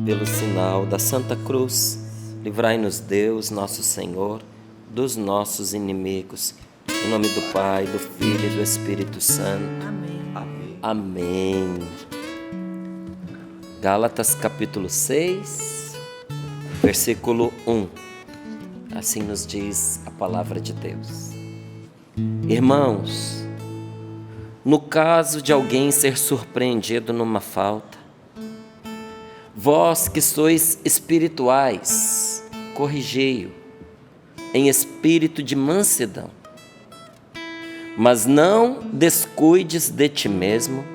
Pelo sinal da Santa Cruz, livrai-nos Deus, nosso Senhor, dos nossos inimigos. Em nome do Pai, do Filho e do Espírito Santo. Amém. Amém. Gálatas capítulo 6, versículo 1. Assim nos diz a palavra de Deus. Irmãos, no caso de alguém ser surpreendido numa falta, vós que sois espirituais, corrigi-o em espírito de mansidão. Mas não descuides de ti mesmo,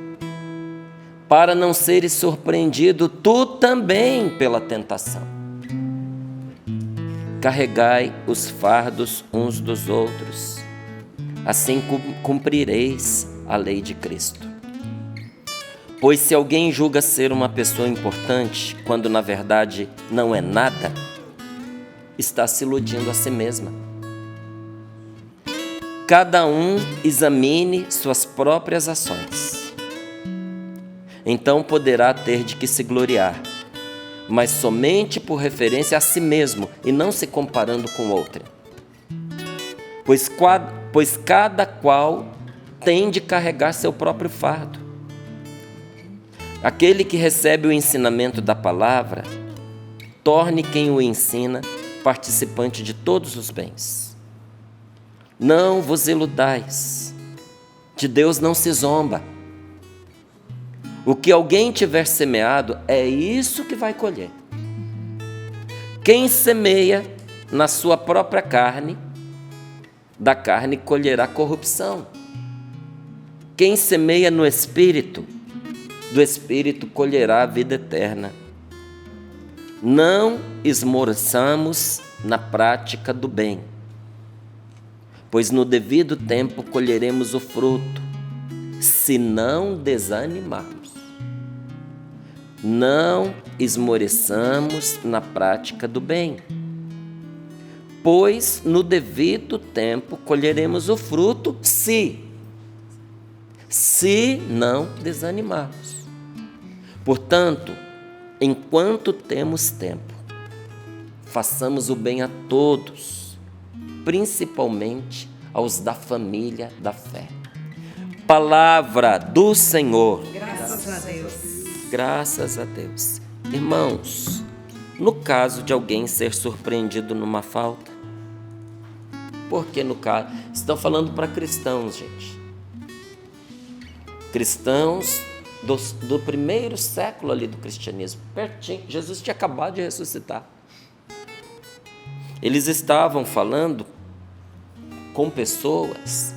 para não seres surpreendido tu também pela tentação. Carregai os fardos uns dos outros, assim cumprireis a lei de Cristo. Pois se alguém julga ser uma pessoa importante, quando na verdade não é nada, está se iludindo a si mesma. Cada um examine suas próprias ações. Então poderá ter de que se gloriar, mas somente por referência a si mesmo e não se comparando com outrem. Pois cada qual tem de carregar seu próprio fardo. Aquele que recebe o ensinamento da palavra, torne quem o ensina participante de todos os bens. Não vos iludais, de Deus não se zomba. O que alguém tiver semeado, é isso que vai colher. Quem semeia na sua própria carne, da carne colherá corrupção. Quem semeia no Espírito, do Espírito colherá a vida eterna. Não esmoreçamos na prática do bem, pois no devido tempo colheremos o fruto, se não desanimarmos. Não esmoreçamos na prática do bem, pois no devido tempo colheremos o fruto, se não desanimarmos. Portanto, enquanto temos tempo, façamos o bem a todos, principalmente aos da família da fé. Palavra do Senhor. Graças a Deus. Graças a Deus. Irmãos, no caso de alguém ser surpreendido numa falta, porque no caso, estão falando para cristãos, gente. Cristãos do primeiro século ali do cristianismo, pertinho. Jesus tinha acabado de ressuscitar. Eles estavam falando com pessoas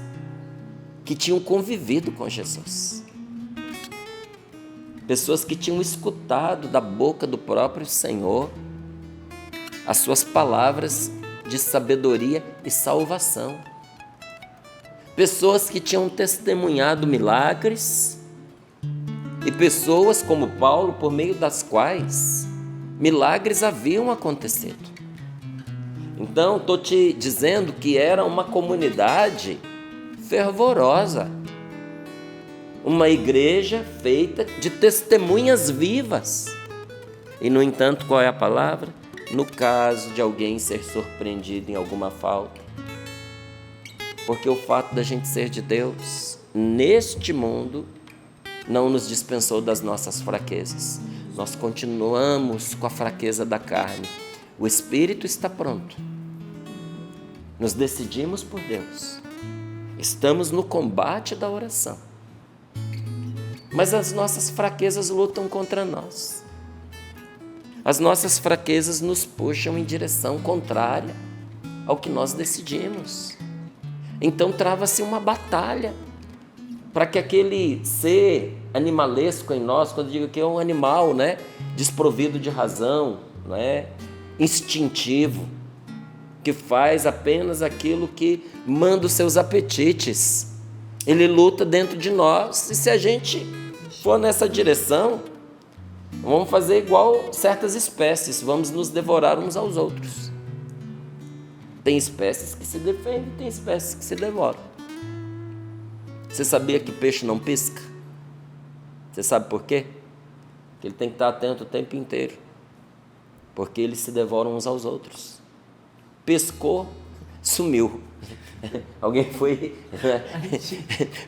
que tinham convivido com Jesus. Pessoas que tinham escutado da boca do próprio Senhor as suas palavras de sabedoria e salvação. Pessoas que tinham testemunhado milagres e pessoas como Paulo, por meio das quais milagres haviam acontecido. Então, estou te dizendo que era uma comunidade fervorosa, uma igreja feita de testemunhas vivas. E, no entanto, qual é a palavra? No caso de alguém ser surpreendido em alguma falta. Porque o fato da gente ser de Deus, neste mundo, não nos dispensou das nossas fraquezas. Nós continuamos com a fraqueza da carne. O Espírito está pronto. Nos decidimos por Deus. Estamos no combate da oração. Mas as nossas fraquezas lutam contra nós. As nossas fraquezas nos puxam em direção contrária ao que nós decidimos. Então trava-se uma batalha para que aquele ser animalesco em nós, quando eu digo que é um animal, né, desprovido de razão, né, instintivo, que faz apenas aquilo que manda os seus apetites, ele luta dentro de nós. E se a gente for nessa direção, vamos fazer igual certas espécies, vamos nos devorar uns aos outros. Tem espécies que se defendem, tem espécies que se devoram. Você sabia que peixe não pisca? Você sabe por quê? Porque ele tem que estar atento o tempo inteiro. porque eles se devoram uns aos outros. Pescou, sumiu. Alguém foi...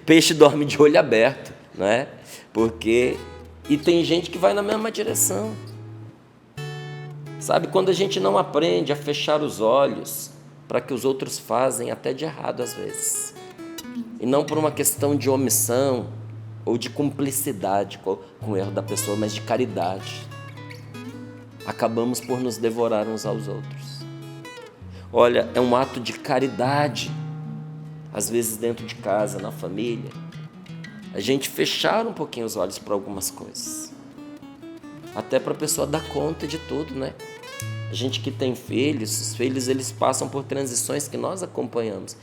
Peixe dorme de olho aberto, não é? Porque... E tem gente que vai na mesma direção. Sabe, quando a gente não aprende a fechar os olhos para que os outros fazem até de errado às vezes, e não por uma questão de omissão ou de cumplicidade com o erro da pessoa, mas de caridade, acabamos por nos devorar uns aos outros. Olha, é um ato de caridade, às vezes dentro de casa, na família, a gente fechar um pouquinho os olhos para algumas coisas, até para a pessoa dar conta de tudo, né? A gente que tem filhos, os filhos eles passam por transições que nós acompanhamos.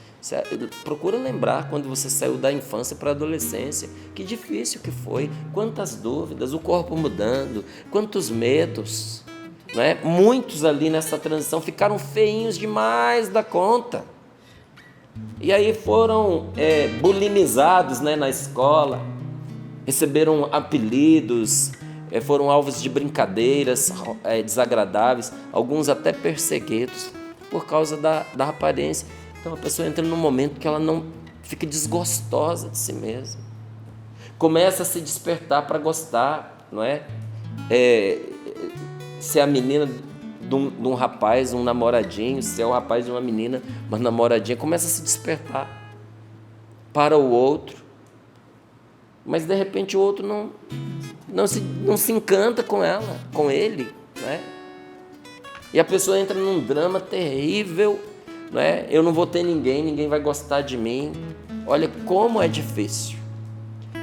Procura lembrar quando você saiu da infância para a adolescência, que difícil que foi, quantas dúvidas, o corpo mudando, quantos medos, não é? Muitos ali nessa transição ficaram feinhos demais da conta. E aí foram bulimizados, né, na escola, receberam apelidos, foram alvos de brincadeiras desagradáveis, alguns até perseguidos por causa da aparência. Então a pessoa entra num momento que ela não fica desgostosa de si mesma, começa a se despertar para gostar, não é? Se é a menina de um rapaz, um namoradinho, se é o rapaz de uma menina, uma namoradinha, começa a se despertar para o outro, mas de repente o outro não se encanta com ela, com ele, né? E a pessoa entra num drama terrível, né? Eu não vou ter ninguém vai gostar de mim. Olha como é difícil.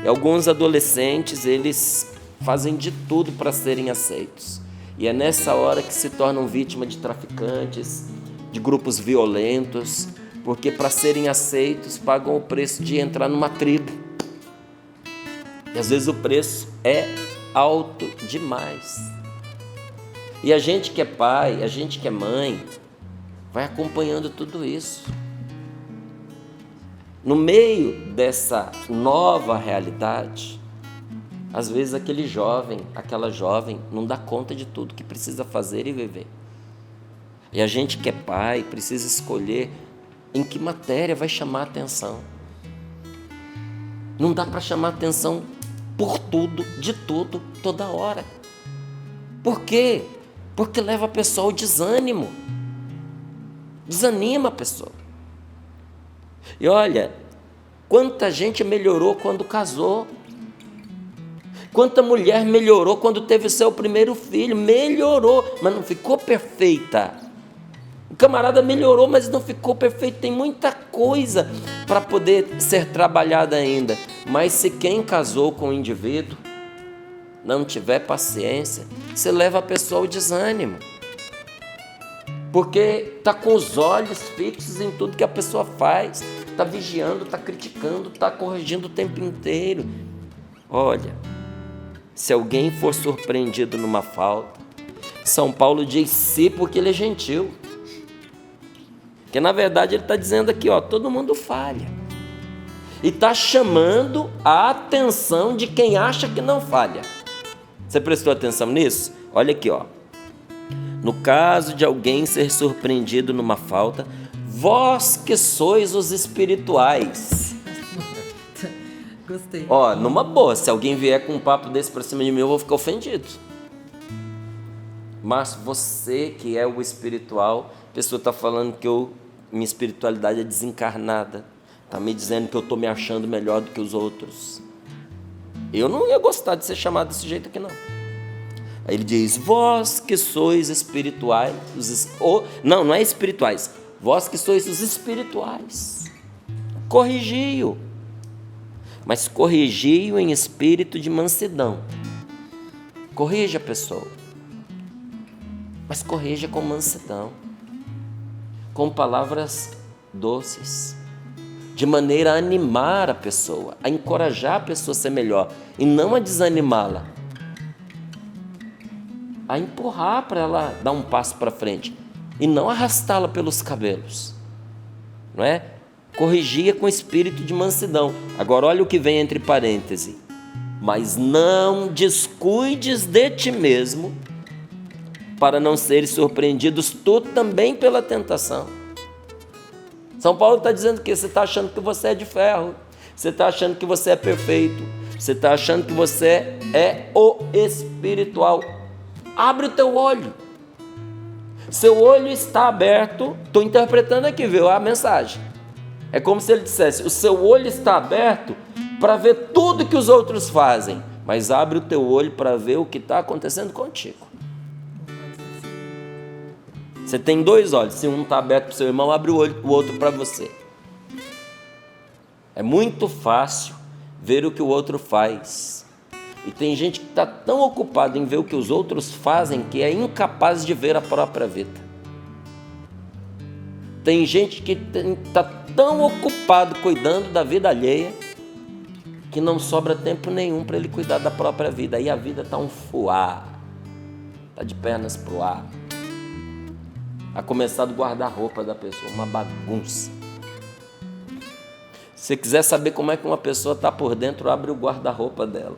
E alguns adolescentes, eles fazem de tudo para serem aceitos. E é nessa hora que se tornam vítimas de traficantes, de grupos violentos, porque para serem aceitos pagam o preço de entrar numa tribo. E às vezes o preço é alto demais. E a gente que é pai, a gente que é mãe, vai acompanhando tudo isso. No meio dessa nova realidade, às vezes aquele jovem, aquela jovem não dá conta de tudo que precisa fazer e viver. E a gente que é pai precisa escolher em que matéria vai chamar a atenção. Não dá para chamar a atenção por tudo, de tudo, toda hora. Por quê? Porque leva a pessoa ao desânimo. Desanima a pessoa. E olha, quanta gente melhorou quando casou. Quanta mulher melhorou quando teve o seu primeiro filho. Melhorou, mas não ficou perfeita. O camarada melhorou, mas não ficou perfeito. Tem muita coisa para poder ser trabalhada ainda. Mas se quem casou com o indivíduo não tiver paciência, você leva a pessoa ao desânimo. Porque está com os olhos fixos em tudo que a pessoa faz. Está vigiando, está criticando, está corrigindo o tempo inteiro. Olha, se alguém for surpreendido numa falta, São Paulo diz sim porque ele é gentil. Porque na verdade ele está dizendo aqui, todo mundo falha. E está chamando a atenção de quem acha que não falha. Você prestou atenção nisso? Olha aqui, No caso de alguém ser surpreendido numa falta, vós que sois os espirituais. Gostei. Numa boa, se alguém vier com um papo desse para cima de mim, eu vou ficar ofendido. Mas você que é o espiritual, a pessoa está falando que minha espiritualidade é desencarnada. Está me dizendo que eu estou me achando melhor do que os outros. Eu não ia gostar de ser chamado desse jeito aqui, não. Aí ele diz, vós que sois espirituais, não é espirituais, vós que sois os espirituais, corrigi-o, mas corrigi-o em espírito de mansidão. Corrija a pessoa, mas corrija com mansidão, com palavras doces, de maneira a animar a pessoa, a encorajar a pessoa a ser melhor, e não a desanimá-la, a empurrar para ela dar um passo para frente, e não arrastá-la pelos cabelos, não é? Corrigia com espírito de mansidão. Agora olha o que vem entre parênteses, mas não descuides de ti mesmo, para não seres surpreendidos tu também pela tentação. São Paulo está dizendo que você está achando que você é de ferro, você está achando que você é perfeito, você está achando que você é o espiritual. Abre o teu olho. Seu olho está aberto. Estou interpretando aqui, viu, a mensagem. É como se ele dissesse: o seu olho está aberto para ver tudo que os outros fazem, mas abre o teu olho para ver o que está acontecendo contigo. Você tem dois olhos. Se um está aberto para o seu irmão, abre o outro para você. É muito fácil ver o que o outro faz. E tem gente que está tão ocupada em ver o que os outros fazem que é incapaz de ver a própria vida. Tem gente que está tão ocupado cuidando da vida alheia que não sobra tempo nenhum para ele cuidar da própria vida. Aí a vida está um fuá, está de pernas para o ar. A começar do guarda-roupa da pessoa, uma bagunça. Se você quiser saber como é que uma pessoa está por dentro, abre o guarda-roupa dela.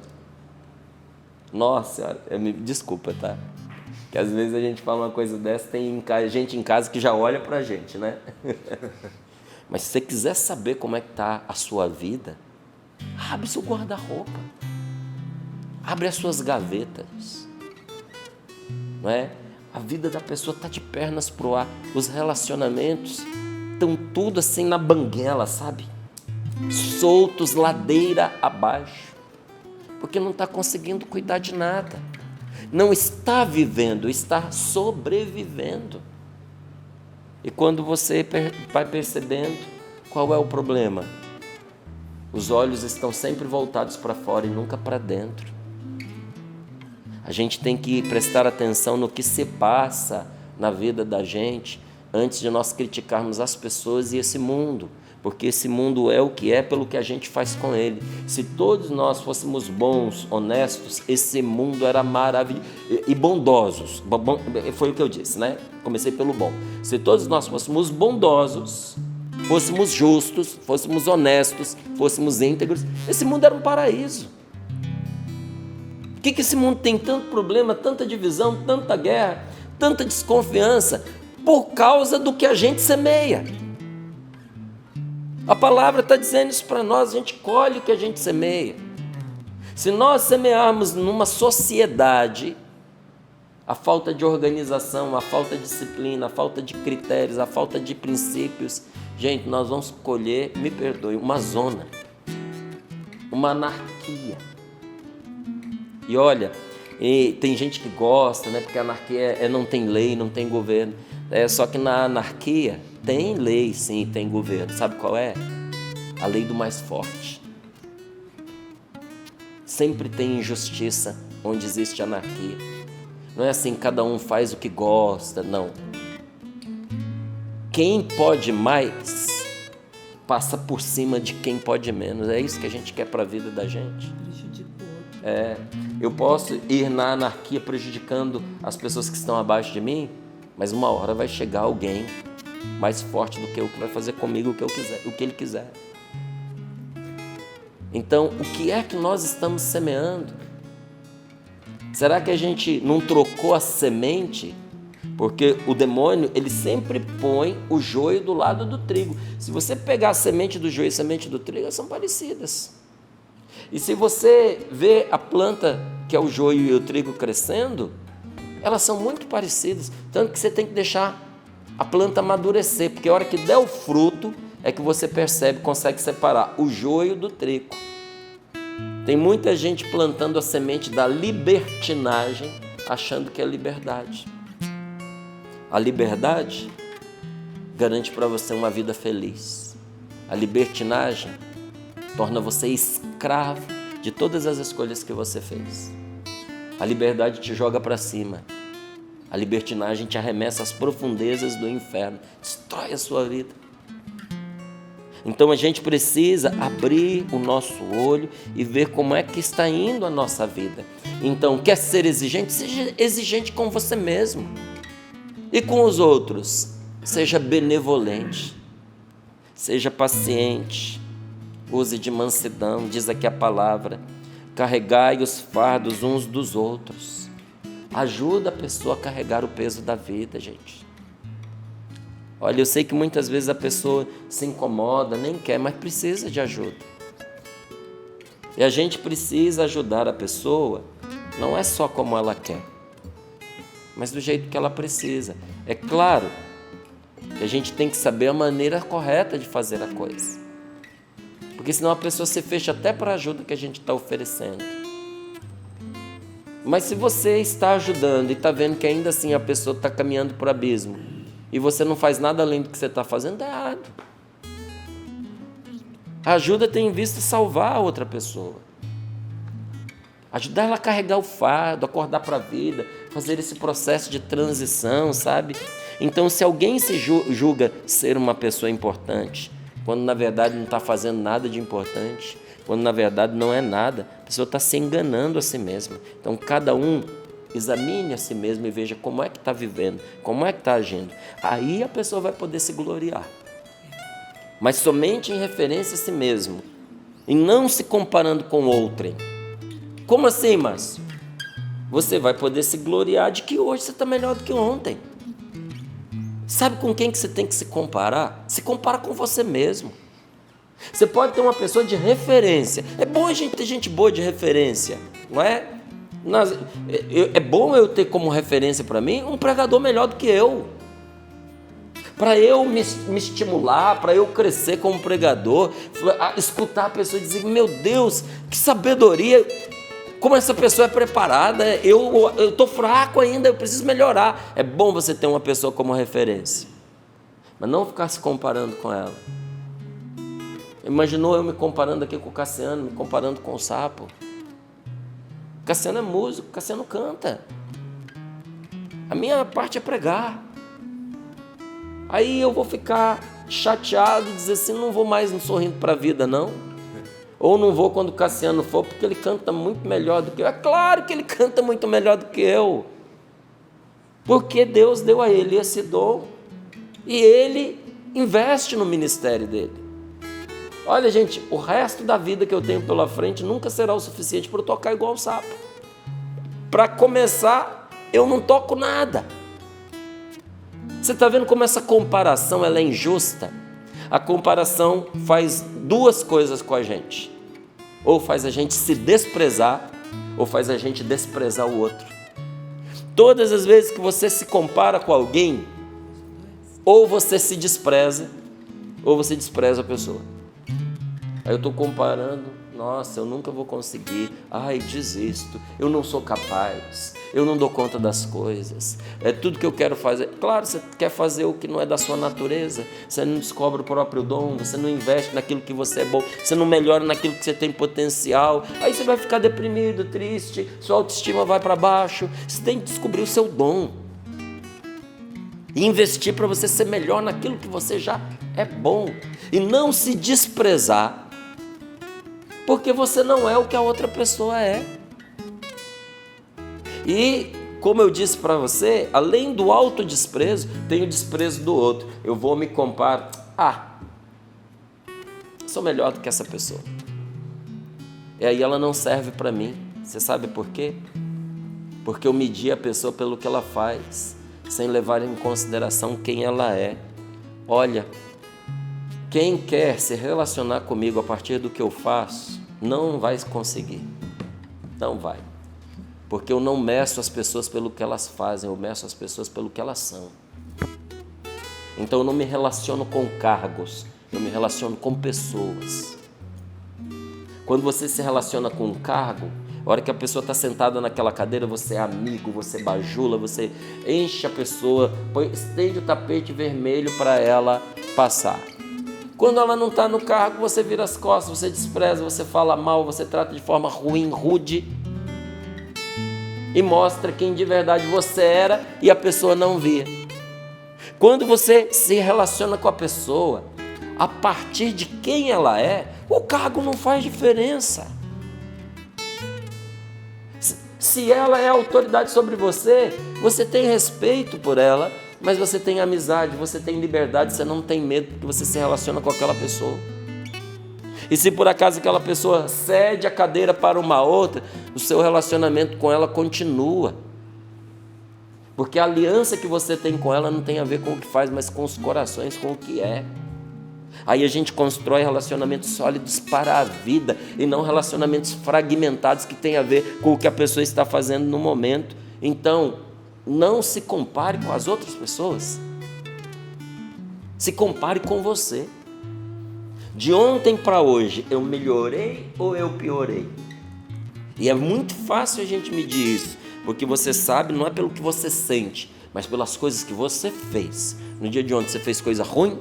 Nossa Senhora, desculpa, tá? Que às vezes a gente fala uma coisa dessa, tem gente em casa que já olha pra gente, né? Mas se você quiser saber como é que está a sua vida, abre seu guarda-roupa. Abre as suas gavetas. Não é? A vida da pessoa está de pernas pro ar. Os relacionamentos estão tudo assim na banguela, sabe? Soltos, ladeira abaixo. Porque não está conseguindo cuidar de nada. Não está vivendo, está sobrevivendo. E quando você vai percebendo qual é o problema, os olhos estão sempre voltados para fora e nunca para dentro. A gente tem que prestar atenção no que se passa na vida da gente antes de nós criticarmos as pessoas e esse mundo, porque esse mundo é o que é pelo que a gente faz com ele. Se todos nós fôssemos bons, honestos, esse mundo era maravilhoso e bondosos. Foi o que eu disse, né? Comecei pelo bom. Se todos nós fôssemos bondosos, fôssemos justos, fôssemos honestos, fôssemos íntegros, esse mundo era um paraíso. Por que esse mundo tem tanto problema, tanta divisão, tanta guerra, tanta desconfiança? Por causa do que a gente semeia. A palavra está dizendo isso para nós, a gente colhe o que a gente semeia. Se nós semearmos numa sociedade a falta de organização, a falta de disciplina, a falta de critérios, a falta de princípios, gente, nós vamos colher, me perdoe, uma zona, uma anarquia. E olha, tem gente que gosta, né? Porque a anarquia não tem lei, não tem governo. Só que na anarquia tem lei, sim, tem governo. Sabe qual é? A lei do mais forte. Sempre tem injustiça onde existe anarquia. Não é assim, cada um faz o que gosta, não. Quem pode mais passa por cima de quem pode menos. É isso que a gente quer para a vida da gente. Eu posso ir na anarquia prejudicando as pessoas que estão abaixo de mim, mas uma hora vai chegar alguém mais forte do que eu que vai fazer comigo o que eu quiser, o que ele quiser. Então, o que é que nós estamos semeando? Será que a gente não trocou a semente? Porque o demônio, ele sempre põe o joio do lado do trigo. Se você pegar a semente do joio e a semente do trigo, elas são parecidas. E se você vê a planta, que é o joio e o trigo crescendo, elas são muito parecidas. Tanto que você tem que deixar a planta amadurecer, porque a hora que der o fruto, é que você percebe, consegue separar o joio do trigo. Tem muita gente plantando a semente da libertinagem, achando que é liberdade. A liberdade garante para você uma vida feliz. A libertinagem torna você escravo de todas as escolhas que você fez. A liberdade te joga para cima. A libertinagem te arremessa às profundezas do inferno, destrói a sua vida. Então a gente precisa abrir o nosso olho e ver como é que está indo a nossa vida. Então, quer ser exigente? Seja exigente com você mesmo. E com os outros? Seja benevolente. Seja paciente. Use de mansidão, diz aqui a palavra. Carregai os fardos uns dos outros. Ajuda a pessoa a carregar o peso da vida, gente. Olha, eu sei que muitas vezes a pessoa se incomoda, nem quer, mas precisa de ajuda. E a gente precisa ajudar a pessoa, não é só como ela quer, mas do jeito que ela precisa. É claro que a gente tem que saber a maneira correta de fazer a coisa, porque senão a pessoa se fecha até para a ajuda que a gente está oferecendo. Mas se você está ajudando e está vendo que ainda assim a pessoa está caminhando para o abismo e você não faz nada além do que você está fazendo, está errado. A ajuda tem em vista salvar a outra pessoa, ajudar ela a carregar o fardo, acordar para a vida, fazer esse processo de transição, sabe? Então, se alguém se julga ser uma pessoa importante, quando na verdade não está fazendo nada de importante, quando na verdade não é nada, a pessoa está se enganando a si mesma. Então, cada um examine a si mesmo e veja como é que está vivendo, como é que está agindo. Aí a pessoa vai poder se gloriar. Mas somente em referência a si mesmo, e não se comparando com outrem. Como assim, Márcio? Você vai poder se gloriar de que hoje você está melhor do que ontem. Sabe com quem que você tem que se comparar? Se compara com você mesmo. Você pode ter uma pessoa de referência. É bom a gente ter gente boa de referência, não é? É bom eu ter como referência para mim um pregador melhor do que eu. Para eu me estimular, para eu crescer como pregador, escutar a pessoa e dizer, meu Deus, que sabedoria, como essa pessoa é preparada, eu estou fraco ainda, eu preciso melhorar. É bom você ter uma pessoa como referência, mas não ficar se comparando com ela. Imaginou eu me comparando aqui com o Cassiano, me comparando com o Sapo? O Cassiano é músico, o Cassiano canta. A minha parte é pregar. Aí eu vou ficar chateado e dizer assim, não vou mais sorrindo para a vida, não. Ou não vou quando o Cassiano for, porque ele canta muito melhor do que eu. É claro que ele canta muito melhor do que eu. Porque Deus deu a ele esse dom. E ele investe no ministério dele. Olha, gente, o resto da vida que eu tenho pela frente nunca será o suficiente para eu tocar igual o Sapo. Para começar, eu não toco nada. Você está vendo como essa comparação ela é injusta? A comparação faz duas coisas com a gente. Ou faz a gente se desprezar, ou faz a gente desprezar o outro. Todas as vezes que você se compara com alguém, ou você se despreza, ou você despreza a pessoa. Aí eu estou comparando, nossa, eu nunca vou conseguir, ai, desisto, eu não sou capaz, eu não dou conta das coisas, é tudo que eu quero fazer. Claro, você quer fazer o que não é da sua natureza, você não descobre o próprio dom, você não investe naquilo que você é bom, você não melhora naquilo que você tem potencial, aí você vai ficar deprimido, triste, sua autoestima vai para baixo. Você tem que descobrir o seu dom e investir para você ser melhor naquilo que você já é bom e não se desprezar, porque você não é o que a outra pessoa é. E, como eu disse para você, além do autodesprezo, tem o desprezo do outro. Eu vou me comparar. Sou melhor do que essa pessoa. E aí ela não serve para mim. Você sabe por quê? Porque eu medi a pessoa pelo que ela faz, sem levar em consideração quem ela é. Olha, quem quer se relacionar comigo a partir do que eu faço, não vai conseguir. Não vai. Porque eu não meço as pessoas pelo que elas fazem, eu meço as pessoas pelo que elas são. Então eu não me relaciono com cargos, eu me relaciono com pessoas. Quando você se relaciona com um cargo, a hora que a pessoa está sentada naquela cadeira, você é amigo, você bajula, você enche a pessoa, estende o tapete vermelho para ela passar. Quando ela não está no cargo, você vira as costas, você despreza, você fala mal, você trata de forma ruim, rude, e mostra quem de verdade você era e a pessoa não via. Quando você se relaciona com a pessoa a partir de quem ela é, o cargo não faz diferença. Se ela é autoridade sobre você, você tem respeito por ela, mas você tem amizade, você tem liberdade, você não tem medo porque você se relaciona com aquela pessoa. E se por acaso aquela pessoa cede a cadeira para uma outra, o seu relacionamento com ela continua. Porque a aliança que você tem com ela não tem a ver com o que faz, mas com os corações, com o que é. Aí a gente constrói relacionamentos sólidos para a vida e não relacionamentos fragmentados que têm a ver com o que a pessoa está fazendo no momento. Então, não se compare com as outras pessoas. Se compare com você. De ontem para hoje, eu melhorei ou eu piorei? E é muito fácil a gente medir isso, porque você sabe, não é pelo que você sente, mas pelas coisas que você fez. No dia de ontem você fez coisa ruim,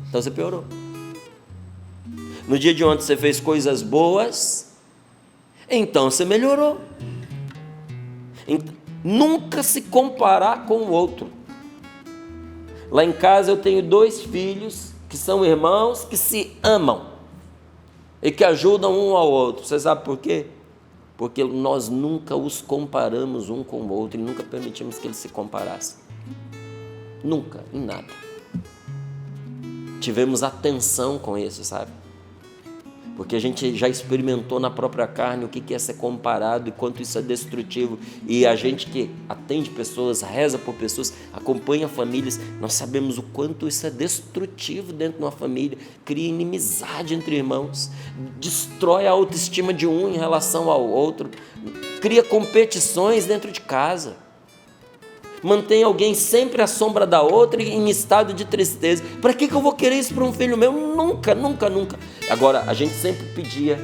então você piorou. No dia de ontem você fez coisas boas, então você melhorou. Nunca se comparar com o outro. Lá em casa eu tenho 2 filhos que são irmãos, que se amam e que ajudam um ao outro. Você sabe por quê? Porque nós nunca os comparamos um com o outro e nunca permitimos que eles se comparassem. Nunca, em nada. Tivemos atenção com isso, sabe? Porque a gente já experimentou na própria carne o que é ser comparado e quanto isso é destrutivo. E a gente que atende pessoas, reza por pessoas, acompanha famílias, nós sabemos o quanto isso é destrutivo dentro de uma família. Cria inimizade entre irmãos, destrói a autoestima de um em relação ao outro, cria competições dentro de casa. Mantém alguém sempre à sombra da outra e em estado de tristeza. Para que eu vou querer isso para um filho meu? Nunca, nunca, nunca. Agora, a gente sempre pedia,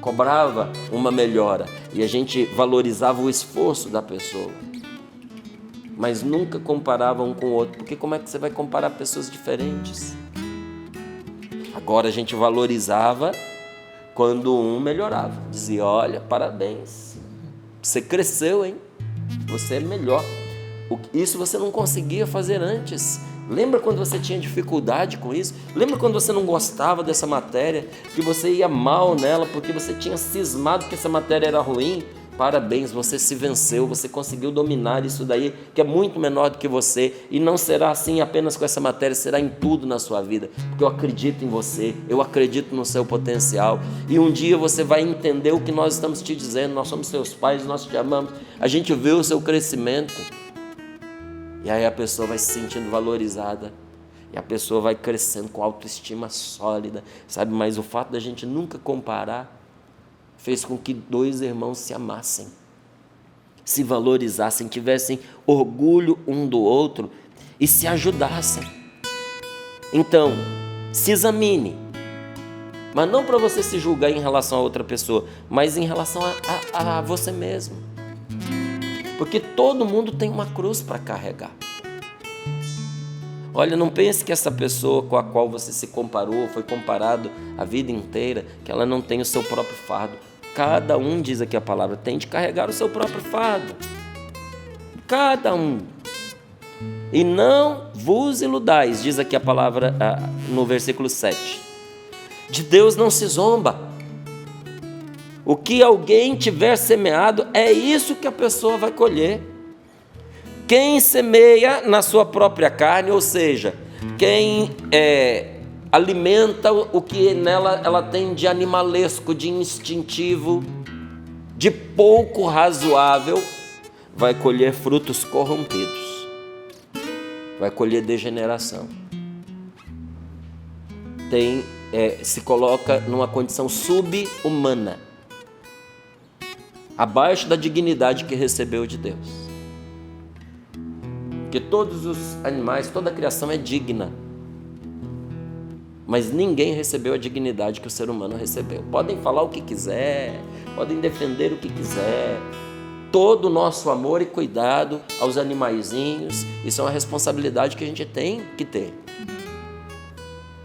cobrava uma melhora e a gente valorizava o esforço da pessoa, mas nunca comparava um com o outro, porque como é que você vai comparar pessoas diferentes? Agora a gente valorizava quando um melhorava, dizia: olha, parabéns, você cresceu, hein? Você é melhor. Isso você não conseguia fazer antes. Lembra quando você tinha dificuldade com isso? Lembra quando você não gostava dessa matéria, que você ia mal nela porque você tinha cismado que essa matéria era ruim? Parabéns, você se venceu, você conseguiu dominar isso daí, que é muito menor do que você, e não será assim apenas com essa matéria, será em tudo na sua vida, porque eu acredito em você, eu acredito no seu potencial, e um dia você vai entender o que nós estamos te dizendo. Nós somos seus pais, nós te amamos, a gente vê o seu crescimento. E aí a pessoa vai se sentindo valorizada. E a pessoa vai crescendo com autoestima sólida. Sabe, mas o fato da gente nunca comparar fez com que 2 irmãos se amassem, se valorizassem, tivessem orgulho um do outro e se ajudassem. Então, se examine. Mas não para você se julgar em relação a outra pessoa, mas em relação a você mesmo. Porque todo mundo tem uma cruz para carregar. Olha, não pense que essa pessoa com a qual você se comparou, foi comparado a vida inteira, que ela não tem o seu próprio fardo. Cada um, diz aqui a palavra, tem de carregar o seu próprio fardo. Cada um. E não vos iludais, diz aqui a palavra no versículo 7. De Deus não se zomba. O que alguém tiver semeado, é isso que a pessoa vai colher. Quem semeia na sua própria carne, ou seja, quem alimenta o que nela ela tem de animalesco, de instintivo, de pouco razoável, vai colher frutos corrompidos, vai colher degeneração. Se coloca numa condição sub-humana, abaixo da dignidade que recebeu de Deus. Porque todos os animais, toda a criação é digna, mas ninguém recebeu a dignidade que o ser humano recebeu. Podem falar o que quiser, podem defender o que quiser, todo o nosso amor e cuidado aos animaizinhos, isso é uma responsabilidade que a gente tem que ter.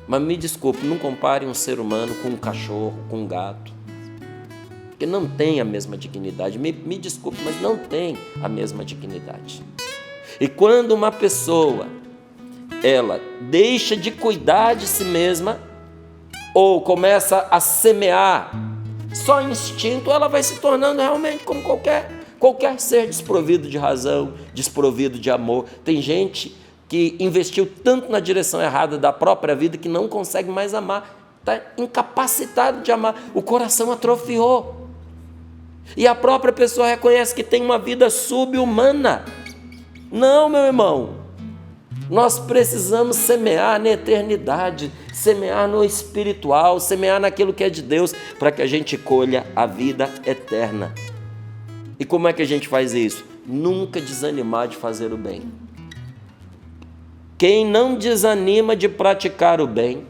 Mas me desculpe, não compare um ser humano com um cachorro, com um gato, porque não tem a mesma dignidade. Me desculpe, mas não tem a mesma dignidade. E quando uma pessoa, ela deixa de cuidar de si mesma, ou começa a semear só instinto, ela vai se tornando realmente como qualquer ser desprovido de razão, desprovido de amor. Tem gente que investiu tanto na direção errada da própria vida que não consegue mais amar, está incapacitado de amar, o coração atrofiou. E a própria pessoa reconhece que tem uma vida sub-humana. Não, meu irmão. Nós precisamos semear na eternidade, semear no espiritual, semear naquilo que é de Deus, para que a gente colha a vida eterna. E como é que a gente faz isso? Nunca desanimar de fazer o bem. Quem não desanima de praticar o bem,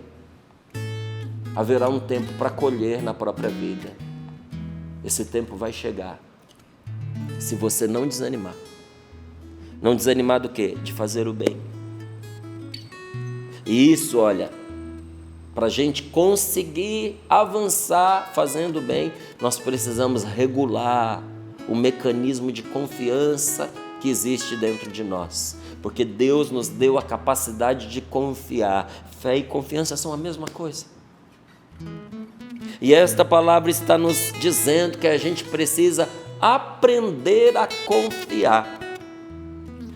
haverá um tempo para colher na própria vida. Esse tempo vai chegar, se você não desanimar. Não desanimar do quê? De fazer o bem. E isso, olha, para a gente conseguir avançar fazendo bem, nós precisamos regular o mecanismo de confiança que existe dentro de nós. Porque Deus nos deu a capacidade de confiar. Fé e confiança são a mesma coisa. E esta palavra está nos dizendo que a gente precisa aprender a confiar.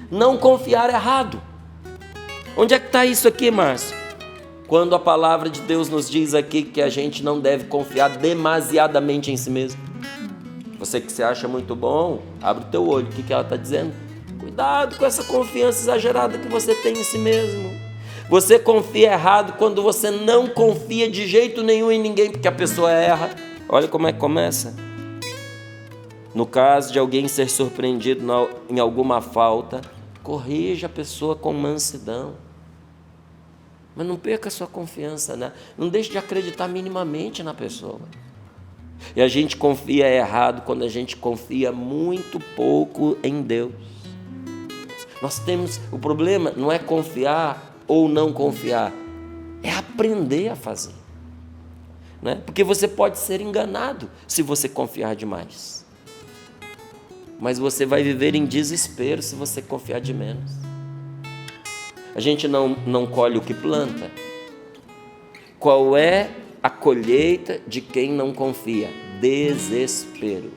Não confiar errado. Onde é que está isso aqui, Márcio? Quando a palavra de Deus nos diz aqui que a gente não deve confiar demasiadamente em si mesmo. Você que se acha muito bom, abre o teu olho. O que ela está dizendo? Cuidado com essa confiança exagerada que você tem em si mesmo. Você confia errado quando você não confia de jeito nenhum em ninguém, porque a pessoa erra. Olha como é que começa. No caso de alguém ser surpreendido em alguma falta, corrija a pessoa com mansidão. Mas não perca a sua confiança, né? Não deixe de acreditar minimamente na pessoa. E a gente confia errado quando a gente confia muito pouco em Deus. Nós temos, o problema não é confiar ou não confiar, é aprender a fazer, né? Porque você pode ser enganado se você confiar demais, mas você vai viver em desespero se você confiar de menos. A gente não colhe o que planta. Qual é a colheita de quem não confia? Desespero.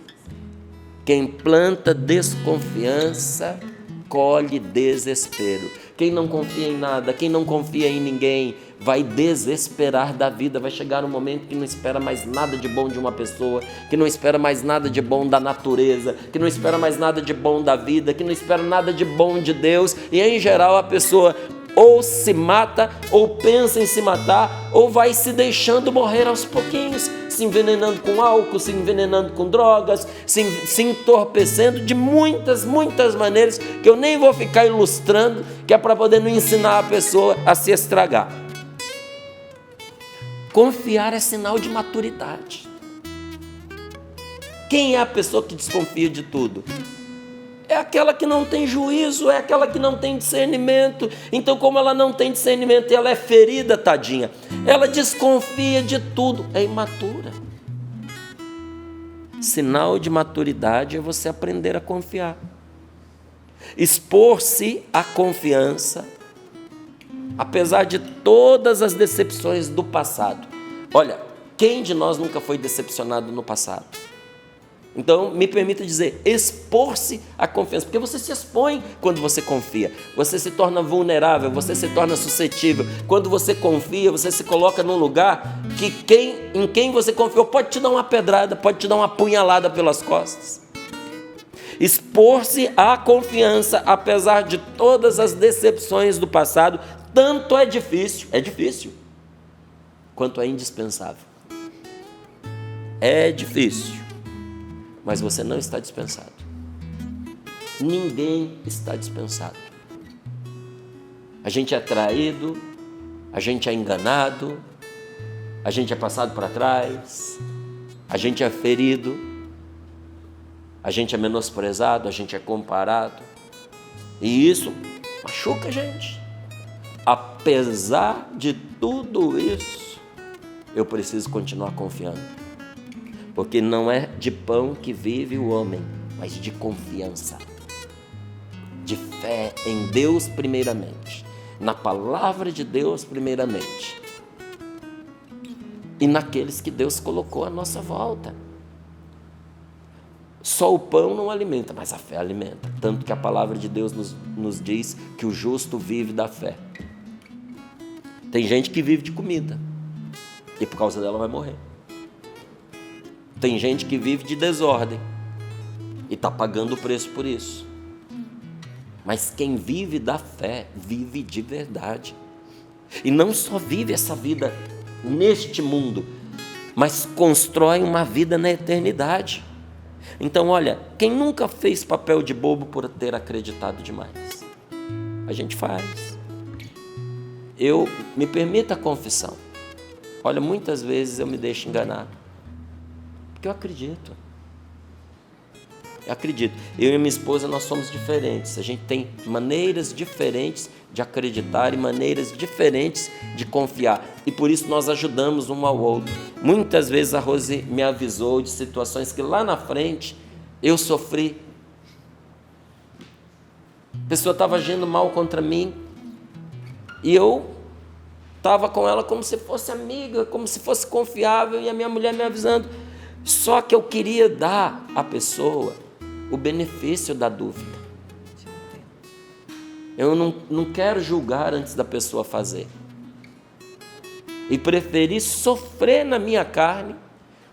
Quem planta desconfiança, colhe desespero. Quem não confia em nada, quem não confia em ninguém, vai desesperar da vida. Vai chegar um momento que não espera mais nada de bom de uma pessoa, que não espera mais nada de bom da natureza, que não espera mais nada de bom da vida, que não espera nada de bom de Deus. E em geral a pessoa ou se mata, ou pensa em se matar, ou vai se deixando morrer aos pouquinhos, se envenenando com álcool, se envenenando com drogas, se entorpecendo de muitas maneiras, que eu nem vou ficar ilustrando, que é para poder não ensinar a pessoa a se estragar. Confiar é sinal de maturidade. Quem é a pessoa que desconfia de tudo? É aquela que não tem juízo, é aquela que não tem discernimento. Então, como ela não tem discernimento, ela é ferida, tadinha. Ela desconfia de tudo, é imatura. Sinal de maturidade é você aprender a confiar. Expor-se à confiança, apesar de todas as decepções do passado. Olha, quem de nós nunca foi decepcionado no passado? Então, me permita dizer, expor-se à confiança, porque você se expõe quando você confia, você se torna vulnerável, você se torna suscetível. Quando você confia, você se coloca num lugar que em quem você confiou pode te dar uma pedrada, pode te dar uma punhalada pelas costas. Expor-se à confiança, apesar de todas as decepções do passado, tanto é difícil, quanto é indispensável. É difícil. Mas você não está dispensado. Ninguém está dispensado. A gente é traído, a gente é enganado, a gente é passado para trás, a gente é ferido, a gente é menosprezado, a gente é comparado. E isso machuca a gente. Apesar de tudo isso, eu preciso continuar confiando. Porque não é de pão que vive o homem, mas de confiança, de fé em Deus primeiramente, na palavra de Deus primeiramente, e naqueles que Deus colocou à nossa volta. Só o pão não alimenta, mas a fé alimenta. Tanto que a palavra de Deus nos diz que o justo vive da fé. Tem gente que vive de comida, e por causa dela vai morrer. Tem gente que vive de desordem e está pagando o preço por isso. Mas quem vive da fé, vive de verdade. E não só vive essa vida neste mundo, mas constrói uma vida na eternidade. Então, olha, quem nunca fez papel de bobo por ter acreditado demais? A gente faz. Me permita a confissão. Olha, muitas vezes eu me deixo enganar. Porque eu acredito. Eu acredito. Eu e minha esposa, nós somos diferentes. A gente tem maneiras diferentes de acreditar e maneiras diferentes de confiar. E por isso nós ajudamos um ao outro. Muitas vezes a Rose me avisou de situações que lá na frente eu sofri. A pessoa estava agindo mal contra mim. E eu estava com ela como se fosse amiga, como se fosse confiável. E a minha mulher me avisando. Só que eu queria dar à pessoa o benefício da dúvida. Eu não quero julgar antes da pessoa fazer. E preferi sofrer na minha carne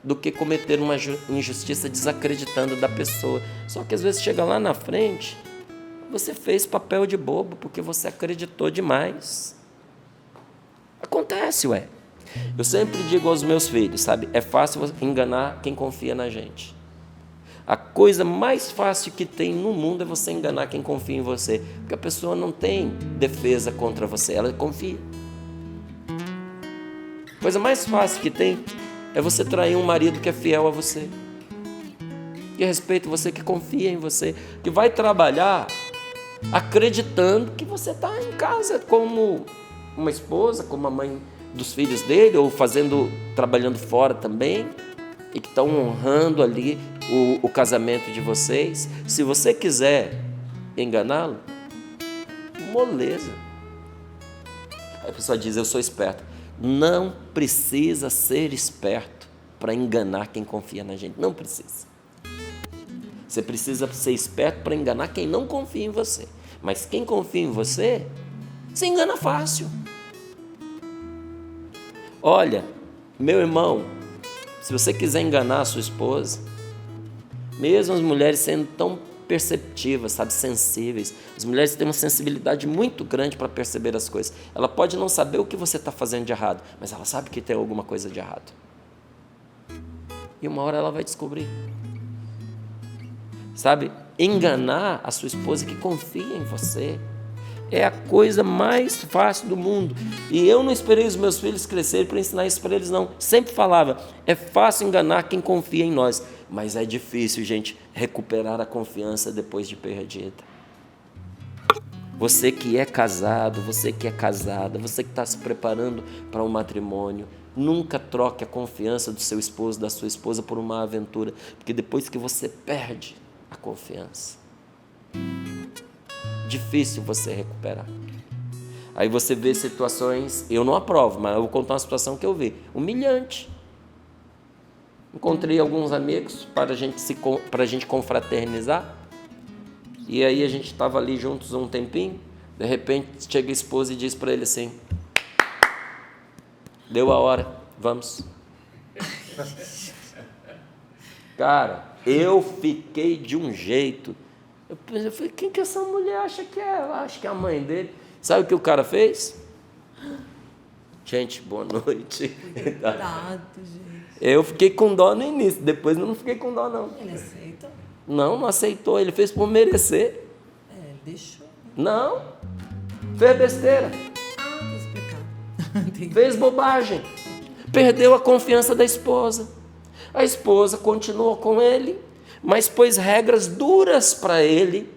do que cometer uma injustiça desacreditando da pessoa. Só que às vezes chega lá na frente, você fez papel de bobo porque você acreditou demais. Acontece, ué. Eu sempre digo aos meus filhos, sabe? É fácil enganar quem confia na gente. A coisa mais fácil que tem no mundo é você enganar quem confia em você. Porque a pessoa não tem defesa contra você, ela confia. A coisa mais fácil que tem é você trair um marido que é fiel a você, que respeita você, que confia em você, que vai trabalhar acreditando que você está em casa como uma esposa, como a mãe dos filhos dele, ou trabalhando fora também, e que estão honrando ali o casamento de vocês. Se você quiser enganá-lo, moleza. Aí a pessoa diz, eu sou esperto. Não precisa ser esperto para enganar quem confia na gente. Não precisa. Você precisa ser esperto para enganar quem não confia em você. Mas quem confia em você, se engana fácil. Olha, meu irmão, se você quiser enganar a sua esposa, mesmo as mulheres sendo tão perceptivas, sabe, sensíveis, as mulheres têm uma sensibilidade muito grande para perceber as coisas. Ela pode não saber o que você está fazendo de errado, mas ela sabe que tem alguma coisa de errado. E uma hora ela vai descobrir. Sabe, enganar a sua esposa que confia em você é a coisa mais fácil do mundo. E eu não esperei os meus filhos crescerem para ensinar isso para eles, não. Sempre falava, é fácil enganar quem confia em nós, mas é difícil, gente, recuperar a confiança depois de perdida. Você que é casado, você que é casada, você que está se preparando para um matrimônio, nunca troque a confiança do seu esposo, da sua esposa por uma aventura, porque depois que você perde a confiança, difícil você recuperar. Aí você vê situações, eu não aprovo, mas eu vou contar uma situação que eu vi, humilhante. Encontrei alguns amigos para a gente confraternizar, e aí a gente estava ali juntos um tempinho, de repente chega a esposa e diz para ele assim, deu a hora, vamos. Cara, eu fiquei de um jeito. Eu falei, quem que essa mulher acha que é? Ela acha que é a mãe dele. Sabe o que o cara fez? Gente, boa noite. Cuidado, gente. Eu fiquei com dó no início, depois eu não fiquei com dó, não. Ele aceita? Não aceitou, ele fez por merecer. Deixou. Não, fez besteira. Fez pecado. Fez bobagem. Perdeu a confiança da esposa. A esposa continuou com ele, mas pôs regras duras para ele,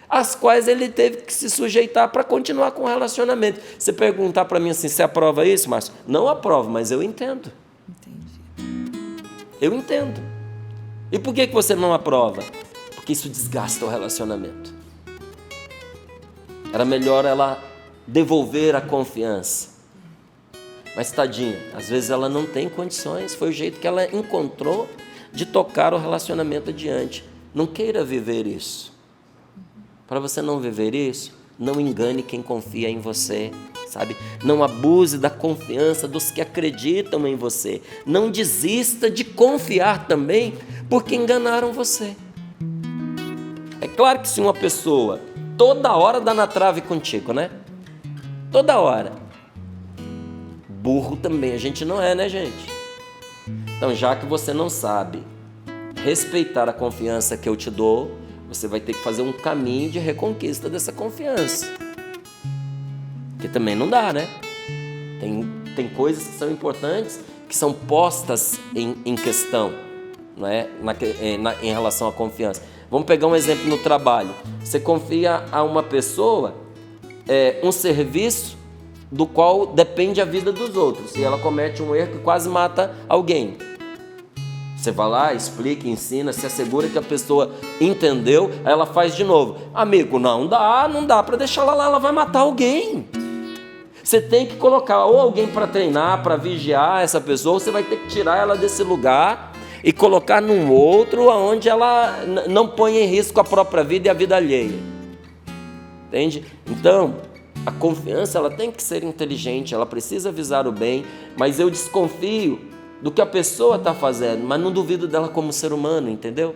as quais ele teve que se sujeitar para continuar com o relacionamento. Você perguntar para mim assim, você aprova isso, Márcio? Não aprovo, mas eu entendo. Entendi. Eu entendo. E por que você não aprova? Porque isso desgasta o relacionamento. Era melhor ela devolver a confiança. Mas tadinha, às vezes ela não tem condições, foi o jeito que ela encontrou de tocar o relacionamento adiante. Não queira viver isso. Para você não viver isso, não engane quem confia em você, sabe? Não abuse da confiança dos que acreditam em você. Não desista de confiar também, porque enganaram você. É claro que se uma pessoa toda hora dá na trave contigo, né? Toda hora. Burro também a gente não é, né, gente? Então, já que você não sabe respeitar a confiança que eu te dou, você vai ter que fazer um caminho de reconquista dessa confiança. Que também não dá, né? Tem coisas que são importantes, que são postas em questão, não é? Em relação à confiança. Vamos pegar um exemplo no trabalho. Você confia a uma pessoa um serviço do qual depende a vida dos outros. E ela comete um erro que quase mata alguém. Você vai lá, explica, ensina, se assegura que a pessoa entendeu, aí ela faz de novo. Amigo, não dá para deixar ela lá, ela vai matar alguém. Você tem que colocar ou alguém para treinar, para vigiar essa pessoa, ou você vai ter que tirar ela desse lugar e colocar num outro onde ela não põe em risco a própria vida e a vida alheia. Entende? Então, a confiança ela tem que ser inteligente, ela precisa visar o bem, mas eu desconfio do que a pessoa está fazendo, mas não duvido dela como ser humano, entendeu?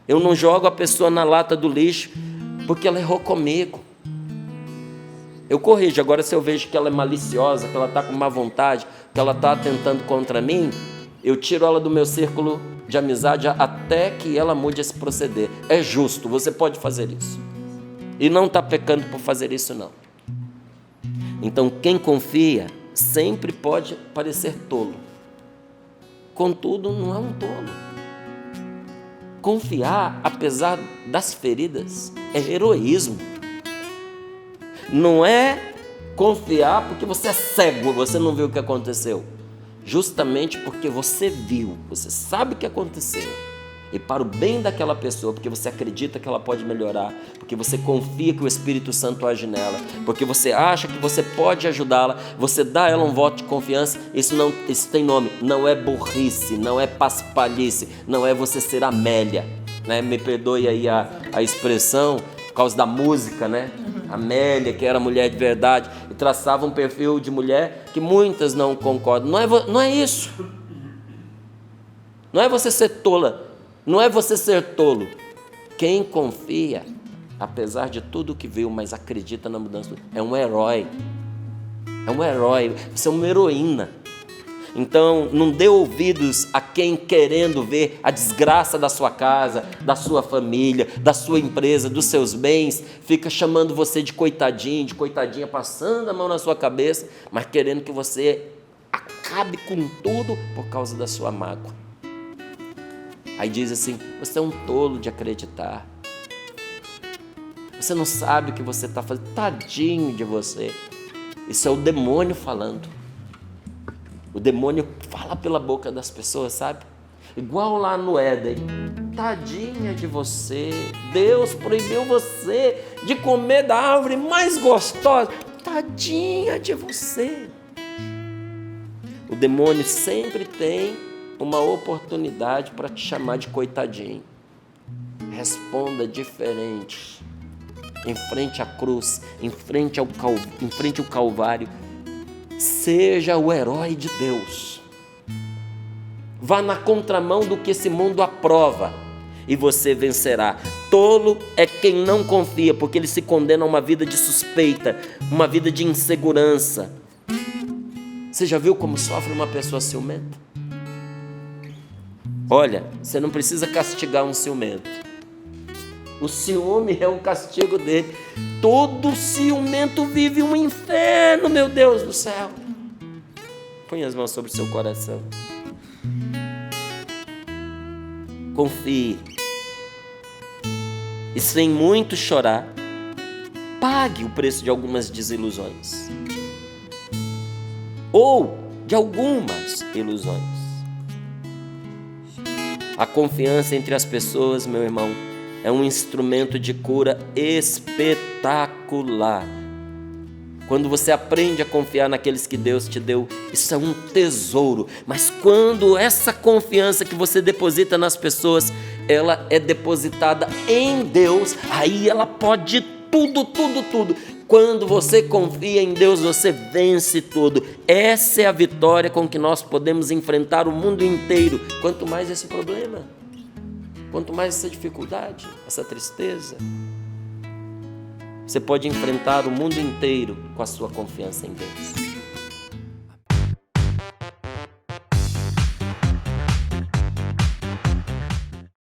Eu não jogo a pessoa na lata do lixo porque ela errou comigo. Eu corrijo. Agora, se eu vejo que ela é maliciosa, que ela está com má vontade, que ela está atentando contra mim, eu tiro ela do meu círculo de amizade até que ela mude esse proceder. É justo, você pode fazer isso. E não está pecando por fazer isso, não. Então, quem confia sempre pode parecer tolo. Contudo, não é um tolo. Confiar, apesar das feridas, é heroísmo. Não é confiar porque você é cego, você não viu o que aconteceu. Justamente porque você viu, você sabe o que aconteceu. E para o bem daquela pessoa, porque você acredita que ela pode melhorar, porque você confia que o Espírito Santo age nela, porque você acha que você pode ajudá-la, você dá a ela um voto de confiança. Isso tem nome, não é burrice, não é paspalhice, não é você ser Amélia, né? Me perdoe aí a expressão, por causa da música, né? Amélia, que era mulher de verdade, e traçava um perfil de mulher que muitas não concordam. Não é isso. Não é você ser tola. Não é você ser tolo. Quem confia, apesar de tudo que viu, mas acredita na mudança, é um herói. É um herói. Você é uma heroína. Então, não dê ouvidos a quem querendo ver a desgraça da sua casa, da sua família, da sua empresa, dos seus bens, fica chamando você de coitadinho, de coitadinha, passando a mão na sua cabeça, mas querendo que você acabe com tudo por causa da sua mágoa. Aí diz assim, você é um tolo de acreditar. Você não sabe o que você está fazendo. Tadinho de você. Isso é o demônio falando. O demônio fala pela boca das pessoas, sabe? Igual lá no Éden. Tadinha de você. Deus proibiu você de comer da árvore mais gostosa. Tadinha de você. O demônio sempre tem uma oportunidade para te chamar de coitadinho. Responda diferente. Em frente à cruz, em frente ao Calvário. Seja o herói de Deus. Vá na contramão do que esse mundo aprova e você vencerá. Tolo é quem não confia, porque ele se condena a uma vida de suspeita, uma vida de insegurança. Você já viu como sofre uma pessoa ciumenta? Olha, você não precisa castigar um ciumento. O ciúme é um castigo dele. Todo ciumento vive um inferno, meu Deus do céu. Põe as mãos sobre o seu coração. Confie. E sem muito chorar, pague o preço de algumas desilusões. Ou de algumas ilusões. A confiança entre as pessoas, meu irmão, é um instrumento de cura espetacular. Quando você aprende a confiar naqueles que Deus te deu, isso é um tesouro. Mas quando essa confiança que você deposita nas pessoas, ela é depositada em Deus, aí ela pode tudo. Quando você confia em Deus, você vence tudo. Essa é a vitória com que nós podemos enfrentar o mundo inteiro. Quanto mais esse problema. quanto mais essa dificuldade, essa tristeza. Você pode enfrentar o mundo inteiro com a sua confiança em Deus.